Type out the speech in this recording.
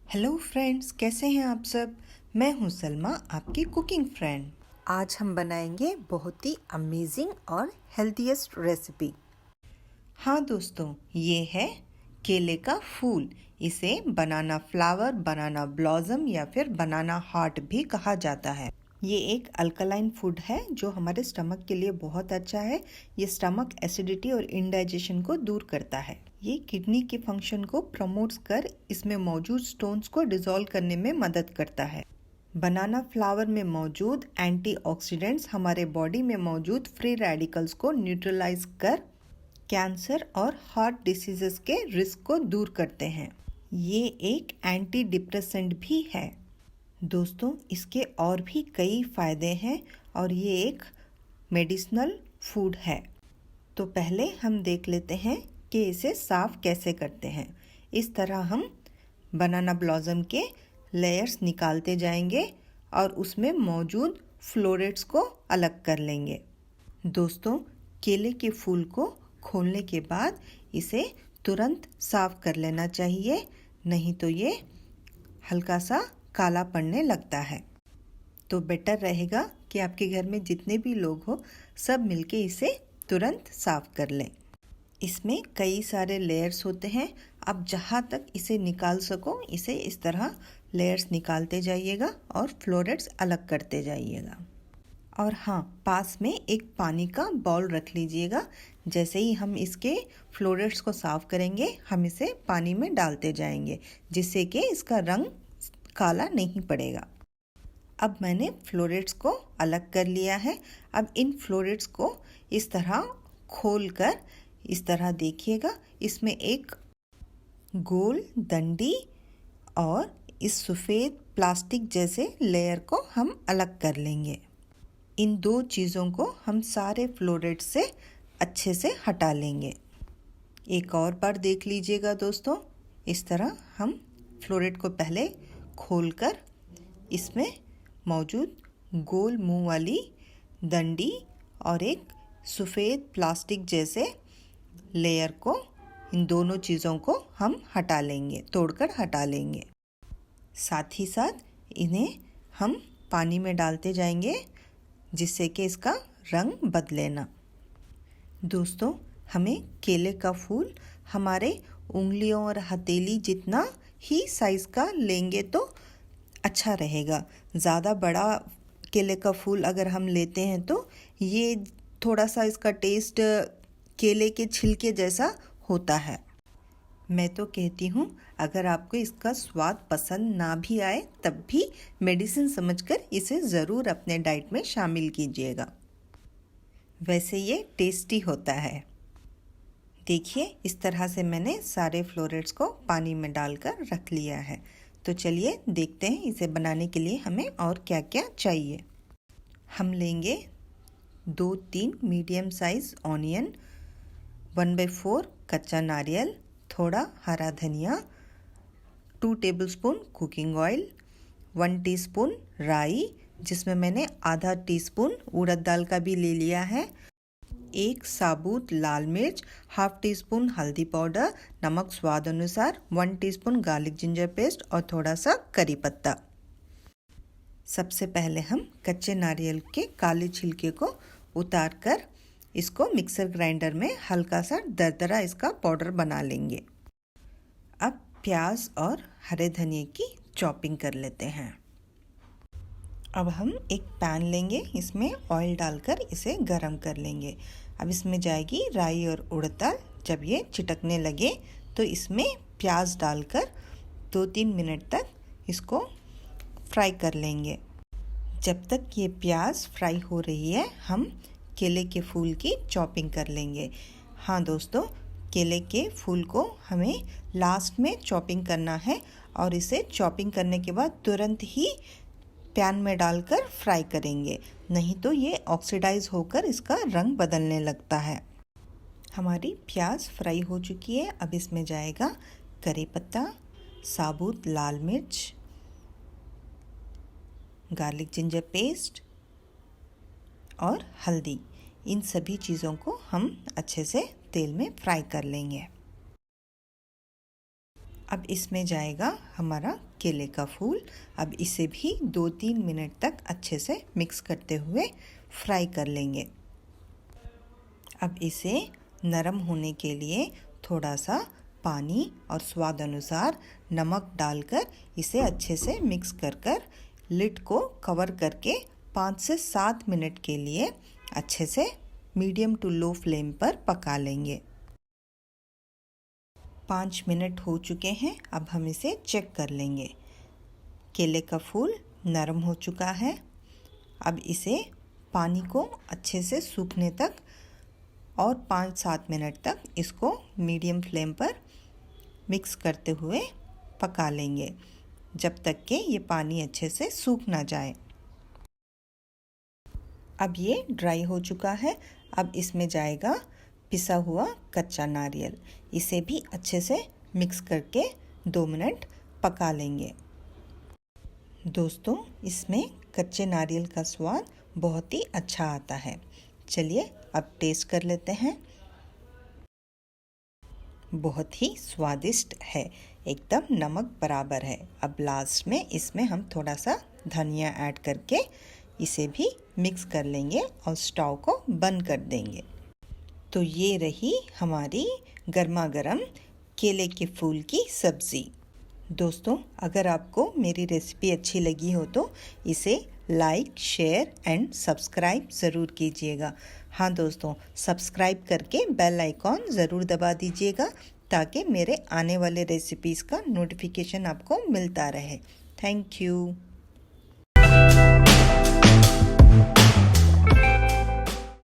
Hello friends, कैसे हैं आप सब। मैं हूं सलमा, आपकी कुकिंग फ्रेंड। आज हम बनाएंगे बहुत ही अमेजिंग और हेल्दीएस्ट रेसिपी। हाँ दोस्तों, ये है केले का फूल। इसे बनाना फ्लावर, बनाना ब्लॉसम या फिर बनाना हार्ट भी कहा जाता है। ये एक अल्कलाइन फूड है जो हमारे स्टमक के लिए बहुत अच्छा है। ये स्टमक एसिडिटी और इंडाइजेशन को दूर करता है। ये किडनी के फंक्शन को प्रमोट्स कर इसमें मौजूद स्टोन्स को डिसॉल्व करने में मदद करता है। बनाना फ्लावर में मौजूद एंटीऑक्सीडेंट्स हमारे बॉडी में मौजूद फ्री रेडिकल्स को न्यूट्रलाइज कर कैंसर और हार्ट डिसीजेस के रिस्क को दूर करते हैं। ये एक एंटी डिप्रेसेंट भी है। दोस्तों, इसके और भी कई फ़ायदे हैं और ये एक मेडिसिनल फूड है। तो पहले हम देख लेते हैं कि इसे साफ़ कैसे करते हैं। इस तरह हम बनाना ब्लॉसम के लेयर्स निकालते जाएंगे और उसमें मौजूद फ्लोरेट्स को अलग कर लेंगे। दोस्तों, केले के फूल को खोलने के बाद इसे तुरंत साफ़ कर लेना चाहिए, नहीं तो ये हल्का सा काला पड़ने लगता है। तो बेटर रहेगा कि आपके घर में जितने भी लोग हो सब मिलके इसे तुरंत साफ़ कर लें। इसमें कई सारे लेयर्स होते हैं। आप जहाँ तक इसे निकाल सको इसे इस तरह लेयर्स निकालते जाइएगा और फ्लोरेट्स अलग करते जाइएगा। और हाँ, पास में एक पानी का बाउल रख लीजिएगा। जैसे ही हम इसके फ्लोरेट्स को साफ़ करेंगे हम इसे पानी में डालते जाएंगे, जिससे कि इसका रंग काला नहीं पड़ेगा। अब मैंने फ्लोरेट्स को अलग कर लिया है। अब इन फ्लोरेट्स को इस तरह खोलकर इस तरह देखिएगा, इसमें एक गोल डंडी और इस सफ़ेद प्लास्टिक जैसे लेयर को हम अलग कर लेंगे। इन दो चीज़ों को हम सारे फ्लोरेट्स से अच्छे से हटा लेंगे। एक और बार देख लीजिएगा दोस्तों, इस तरह हम फ्लोरेट को पहले खोलकर इसमें मौजूद गोल मुंह वाली डंडी और एक सफ़ेद प्लास्टिक जैसे लेयर को, इन दोनों चीज़ों को हम हटा लेंगे, तोड़कर हटा लेंगे। साथ ही साथ इन्हें हम पानी में डालते जाएंगे, जिससे कि इसका रंग बदले ना। दोस्तों, हमें केले का फूल हमारे उंगलियों और हथेली जितना ही साइज़ का लेंगे तो अच्छा रहेगा। ज़्यादा बड़ा केले का फूल अगर हम लेते हैं तो ये थोड़ा सा इसका टेस्ट केले के छिलके जैसा होता है। मैं तो कहती हूँ अगर आपको इसका स्वाद पसंद ना भी आए तब भी मेडिसिन समझकर इसे ज़रूर अपने डाइट में शामिल कीजिएगा। वैसे ये टेस्टी होता है। देखिए, इस तरह से मैंने सारे फ्लोरेट्स को पानी में डालकर रख लिया है। तो चलिए देखते हैं इसे बनाने के लिए हमें और क्या क्या चाहिए। हम लेंगे 2-3 मीडियम साइज़ ऑनियन, 1/4 कच्चा नारियल, थोड़ा हरा धनिया, 2 टेबलस्पून कुकिंग ऑयल, 1 टीस्पून राई, जिसमें मैंने आधा टीस्पून उड़द दाल का भी ले लिया है, एक साबुत लाल मिर्च, हाफ टी स्पून हल्दी पाउडर, नमक स्वाद अनुसार, 1 टीस्पून गार्लिक जिंजर पेस्ट और थोड़ा सा करी पत्ता। सबसे पहले हम कच्चे नारियल के काले छिलके को उतार कर इसको मिक्सर ग्राइंडर में हल्का सा दरदरा इसका पाउडर बना लेंगे। अब प्याज और हरे धनिए की चॉपिंग कर लेते हैं। अब हम एक पैन लेंगे, इसमें ऑयल डालकर इसे गरम कर लेंगे। अब इसमें जाएगी राई और उड़द दाल। जब ये चिटकने लगे तो इसमें प्याज डालकर 2-3 मिनट तक इसको फ्राई कर लेंगे। जब तक ये प्याज फ्राई हो रही है हम केले के फूल की चॉपिंग कर लेंगे। हाँ दोस्तों, केले के फूल को हमें लास्ट में चॉपिंग करना है और इसे चॉपिंग करने के बाद तुरंत ही पैन में डालकर फ्राई करेंगे, नहीं तो ये ऑक्सीडाइज होकर इसका रंग बदलने लगता है। हमारी प्याज फ्राई हो चुकी है। अब इसमें जाएगा करी पत्ता, साबुत लाल मिर्च, गार्लिक जिंजर पेस्ट और हल्दी। इन सभी चीज़ों को हम अच्छे से तेल में फ्राई कर लेंगे। अब इसमें जाएगा हमारा केले का फूल। अब इसे भी 2-3 मिनट तक अच्छे से मिक्स करते हुए फ्राई कर लेंगे। अब इसे नरम होने के लिए थोड़ा सा पानी और स्वाद अनुसार नमक डालकर इसे अच्छे से मिक्स कर लिड को कवर करके 5 से 7 मिनट के लिए अच्छे से मीडियम टू लो फ्लेम पर पका लेंगे। 5 मिनट हो चुके हैं। अब हम इसे चेक कर लेंगे। केले का फूल नरम हो चुका है। अब इसे पानी को अच्छे से सूखने तक और 5-7 मिनट तक इसको मीडियम फ्लेम पर मिक्स करते हुए पका लेंगे, जब तक कि ये पानी अच्छे से सूख ना जाए। अब ये ड्राई हो चुका है। अब इसमें जाएगा पिसा हुआ कच्चा नारियल। इसे भी अच्छे से मिक्स करके 2 मिनट पका लेंगे। दोस्तों, इसमें कच्चे नारियल का स्वाद बहुत ही अच्छा आता है। चलिए अब टेस्ट कर लेते हैं। बहुत ही स्वादिष्ट है, एकदम नमक बराबर है। अब लास्ट में इसमें हम थोड़ा सा धनिया ऐड करके इसे भी मिक्स कर लेंगे और स्टोव को बंद कर देंगे। तो ये रही हमारी गर्मा गर्म केले के फूल की सब्ज़ी। दोस्तों, अगर आपको मेरी रेसिपी अच्छी लगी हो तो इसे लाइक, शेयर एंड सब्सक्राइब ज़रूर कीजिएगा। हाँ दोस्तों, सब्सक्राइब करके बेल आइकॉन ज़रूर दबा दीजिएगा ताकि मेरे आने वाले रेसिपीज़ का नोटिफिकेशन आपको मिलता रहे। Thank you.